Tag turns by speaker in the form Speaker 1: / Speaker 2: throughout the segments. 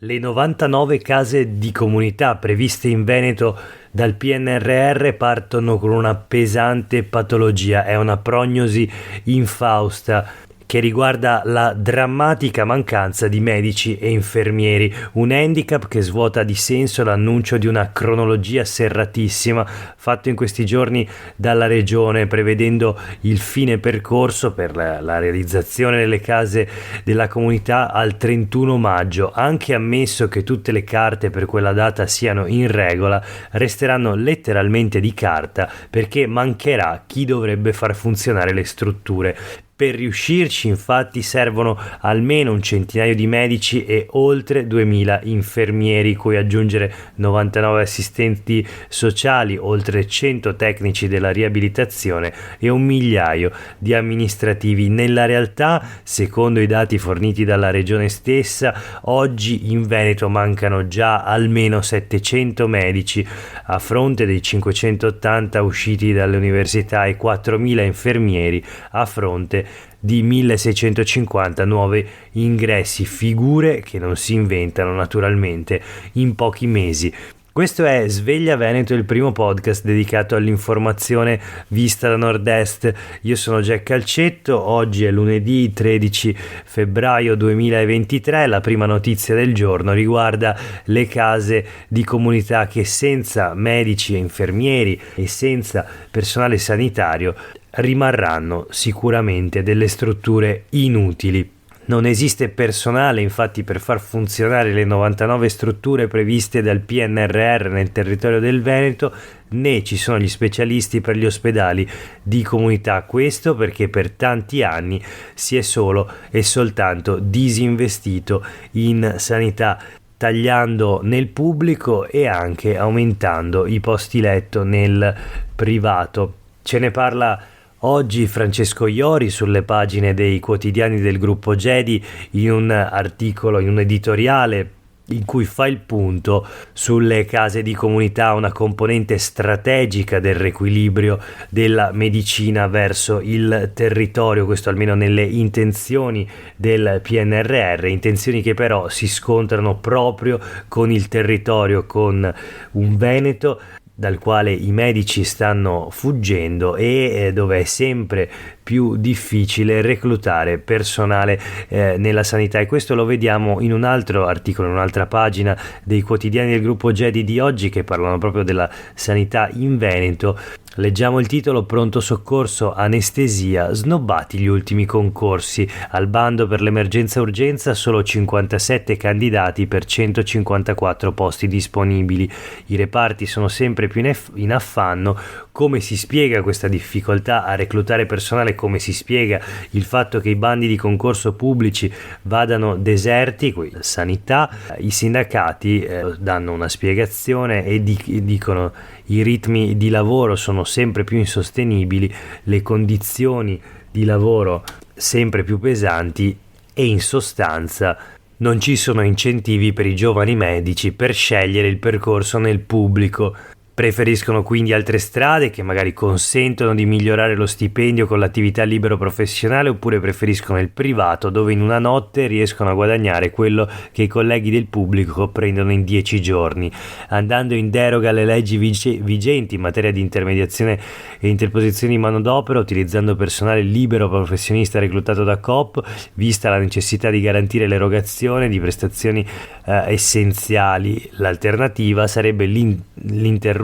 Speaker 1: Le 99 case di comunità previste in Veneto dal PNRR partono con una pesante patologia, è una prognosi infausta che riguarda la drammatica mancanza di medici e infermieri, un handicap che svuota di senso l'annuncio di una cronologia serratissima fatto in questi giorni dalla Regione, prevedendo il fine percorso per la realizzazione delle case della comunità al 31 maggio. Anche ammesso che tutte le carte per quella data siano in regola, resteranno letteralmente di carta perché mancherà chi dovrebbe far funzionare le strutture. Per riuscirci, infatti, servono almeno un centinaio di medici e oltre 2000 infermieri, cui aggiungere 99 assistenti sociali, oltre 100 tecnici della riabilitazione e 1.000.000 di amministrativi. Nella realtà, secondo i dati forniti dalla Regione stessa, oggi in Veneto mancano già almeno 700 medici, a fronte dei 580 usciti dalle università e 4.000 infermieri, a fronte di 1650 nuovi ingressi, figure che non si inventano naturalmente in pochi mesi. Questo è Sveglia Veneto, il primo podcast dedicato all'informazione vista da nord-est. Io sono Jack Calcetto, oggi è lunedì 13 febbraio 2023, la prima notizia del giorno riguarda le case di comunità che senza medici e infermieri e senza personale sanitario rimarranno sicuramente delle strutture inutili. Non esiste personale infatti per far funzionare le 99 strutture previste dal PNRR nel territorio del Veneto, né ci sono gli specialisti per gli ospedali di comunità. Questo perché per tanti anni si è solo e soltanto disinvestito in sanità, tagliando nel pubblico e anche aumentando i posti letto nel privato. Ce ne parla oggi Francesco Iori sulle pagine dei quotidiani del gruppo Gedi in un articolo, in un editoriale in cui fa il punto sulle case di comunità, una componente strategica del riequilibrio della medicina verso il territorio, questo almeno nelle intenzioni del PNRR, intenzioni che però si scontrano proprio con il territorio, con un Veneto dal quale i medici stanno fuggendo e dove è sempre più difficile reclutare personale nella sanità, e questo lo vediamo in un altro articolo, in un'altra pagina dei quotidiani del gruppo Gedi di oggi che parlano proprio della sanità in Veneto. Leggiamo il titolo: pronto soccorso, anestesia, snobbati gli ultimi concorsi, al bando per l'emergenza urgenza solo 57 candidati per 154 posti disponibili, i reparti sono sempre più in affanno. Come si spiega questa difficoltà a reclutare personale? Come si spiega il fatto che i bandi di concorso pubblici vadano deserti? Sanità, i sindacati danno una spiegazione e dicono i ritmi di lavoro sono sempre più insostenibili, le condizioni di lavoro sempre più pesanti e in sostanza non ci sono incentivi per i giovani medici per scegliere il percorso nel pubblico. Preferiscono quindi altre strade che magari consentono di migliorare lo stipendio con l'attività libero professionale, oppure preferiscono il privato dove in una notte riescono a guadagnare quello che i colleghi del pubblico prendono in 10 giorni. Andando in deroga alle leggi vigenti in materia di intermediazione e interposizione di manodopera, utilizzando personale libero professionista reclutato da Coop, vista la necessità di garantire l'erogazione di prestazioni essenziali, l'alternativa sarebbe l'interruzione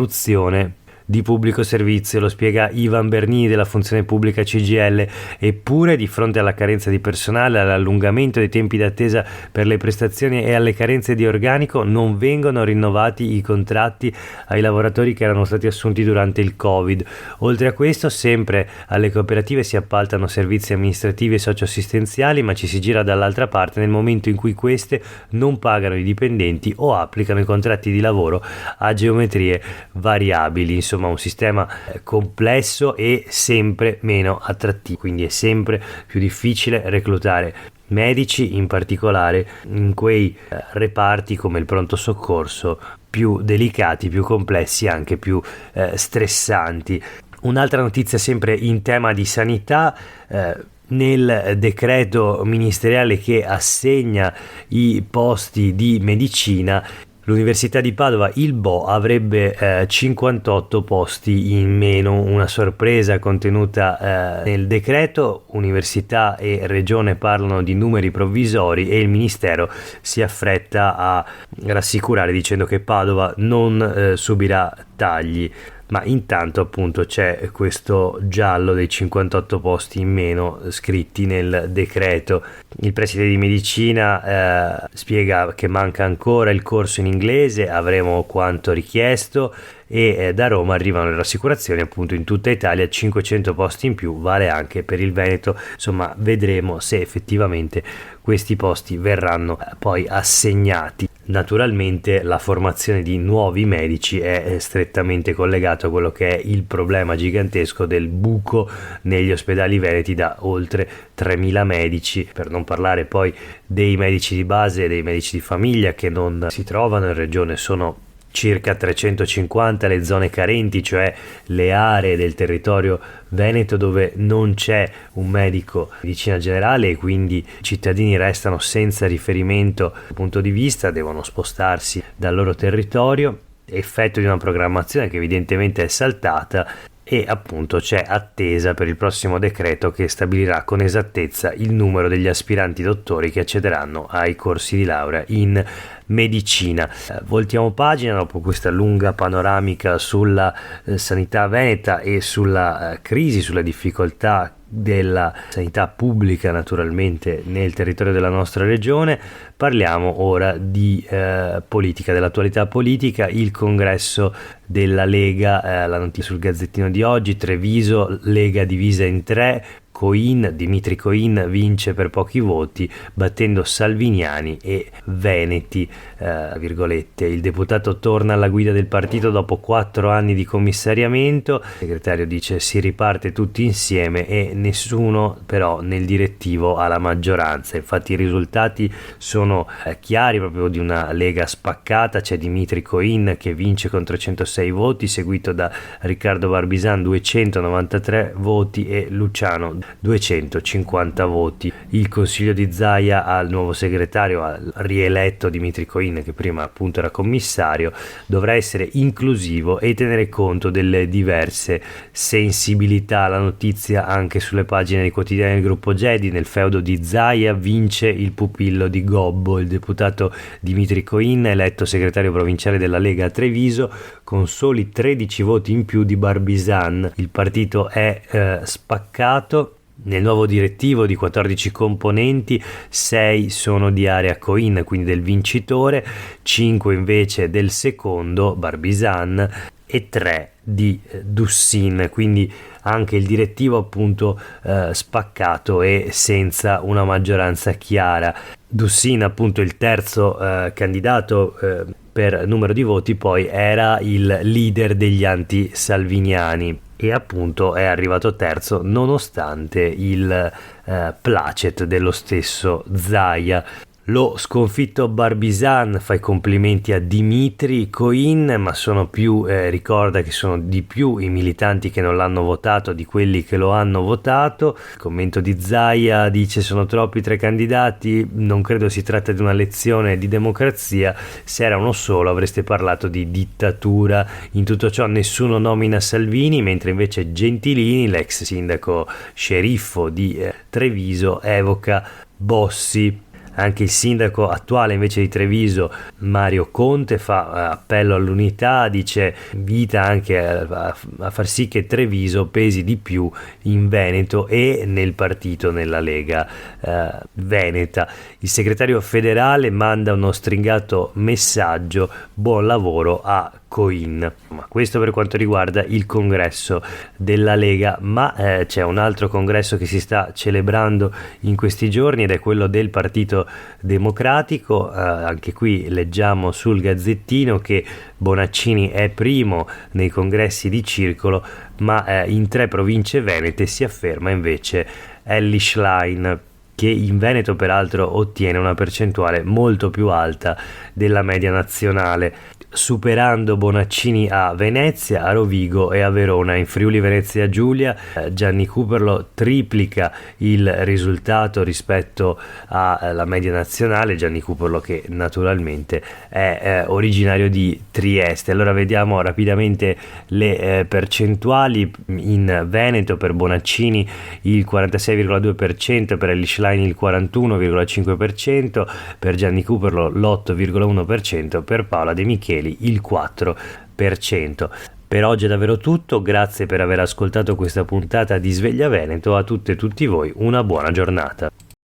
Speaker 1: di pubblico servizio, lo spiega Ivan Bernini della funzione pubblica CGIL. Eppure, di fronte alla carenza di personale, all'allungamento dei tempi d'attesa per le prestazioni e alle carenze di organico, non vengono rinnovati i contratti ai lavoratori che erano stati assunti durante il Covid. Oltre a questo, sempre alle cooperative si appaltano servizi amministrativi e socioassistenziali, ma ci si gira dall'altra parte nel momento in cui queste non pagano i dipendenti o applicano i contratti di lavoro a geometrie variabili. Insomma, un sistema complesso e sempre meno attrattivo, quindi è sempre più difficile reclutare medici, in particolare in quei reparti come il pronto soccorso più delicati, più complessi, anche più stressanti. Un'altra notizia sempre in tema di sanità, nel decreto ministeriale che assegna i posti di medicina, l'Università di Padova, il BO, avrebbe 58 posti in meno, una sorpresa contenuta nel decreto. Università e Regione parlano di numeri provvisori e il Ministero si affretta a rassicurare dicendo che Padova non subirà tagli. Ma intanto appunto c'è questo giallo dei 58 posti in meno scritti nel decreto. Il preside di medicina spiega che manca ancora il corso in inglese, avremo quanto richiesto, e da Roma arrivano le rassicurazioni appunto in tutta Italia, 500 posti in più, vale anche per il Veneto. Insomma, vedremo se effettivamente questi posti verranno poi assegnati. Naturalmente la formazione di nuovi medici è strettamente collegata a quello che è il problema gigantesco del buco negli ospedali veneti da oltre 3.000 medici, per non parlare poi dei medici di base e dei medici di famiglia che non si trovano in regione. Sono circa 350 le zone carenti, cioè le aree del territorio veneto dove non c'è un medico di medicina generale e quindi i cittadini restano senza riferimento dal punto di vista, devono spostarsi dal loro territorio, effetto di una programmazione che evidentemente è saltata, e appunto c'è attesa per il prossimo decreto che stabilirà con esattezza il numero degli aspiranti dottori che accederanno ai corsi di laurea in medicina. Voltiamo pagina dopo questa lunga panoramica sulla sanità veneta e sulla crisi, sulle difficoltà della sanità pubblica naturalmente nel territorio della nostra regione. Parliamo ora di politica, dell'attualità politica. Il congresso della Lega, la notizia sul Gazzettino di oggi: Treviso, Lega divisa in tre. Dimitri Coin vince per pochi voti battendo salviniani e veneti, virgolette. Il deputato torna alla guida del partito dopo 4 anni di commissariamento. Il segretario dice si riparte tutti insieme e nessuno però nel direttivo ha la maggioranza. Infatti i risultati sono chiari, proprio di una Lega spaccata. C'è Dimitri Coin che vince con 306 voti, seguito da Riccardo Barbisan 293 voti e Luciano 250 voti. Il consiglio di Zaia al nuovo segretario, al rieletto Dimitri Coin, che prima appunto era commissario, dovrà essere inclusivo e tenere conto delle diverse sensibilità. La notizia anche sulle pagine dei quotidiani del gruppo Gedi: nel feudo di Zaia vince il pupillo di Gobbo. Il deputato Dimitri Coin, eletto segretario provinciale della Lega a Treviso con soli 13 voti in più di Barbisan. Il partito è spaccato. Nel nuovo direttivo di 14 componenti, 6 sono di area Coin, quindi del vincitore, 5 invece del secondo, Barbisan, e 3 di Dussin, quindi anche il direttivo appunto spaccato e senza una maggioranza chiara. Dussin, appunto il terzo candidato per numero di voti, poi era il leader degli anti-salviniani e appunto è arrivato terzo nonostante il placet dello stesso Zaia. Lo sconfitto Barbisan fa i complimenti a Dimitri Coin, ma sono più, ricorda che sono di più i militanti che non l'hanno votato di quelli che lo hanno votato. Il commento di Zaia dice: sono troppi 3 candidati, non credo si tratta di una lezione di democrazia, se era uno solo avreste parlato di dittatura. In tutto ciò nessuno nomina Salvini, mentre invece Gentilini, l'ex sindaco sceriffo di Treviso, evoca Bossi. Anche il sindaco attuale invece di Treviso, Mario Conte, fa appello all'unità, dice invita anche a far sì che Treviso pesi di più in Veneto e nel partito, nella Lega veneta. Il segretario federale manda uno stringato messaggio: buon lavoro a Coin. Ma questo per quanto riguarda il congresso della Lega, ma c'è un altro congresso che si sta celebrando in questi giorni ed è quello del Partito Democratico. Anche qui leggiamo sul Gazzettino che Bonaccini è primo nei congressi di circolo, ma in 3 province venete si afferma invece Elly Schlein, che in Veneto peraltro ottiene una percentuale molto più alta della media nazionale, superando Bonaccini a Venezia, a Rovigo e a Verona. In Friuli Venezia Giulia Gianni Cooperlo triplica il risultato rispetto alla media nazionale. Gianni Cooperlo che naturalmente è originario di Trieste. Allora vediamo rapidamente le percentuali. In Veneto per Bonaccini il 46,2%, per Elly Schlein il 41,5%, per Gianni Cooperlo l'8,1%, per Paola De Micheli il 4%. Per oggi è davvero tutto, grazie per aver ascoltato questa puntata di Sveglia Veneto. A tutte e tutti voi una buona giornata.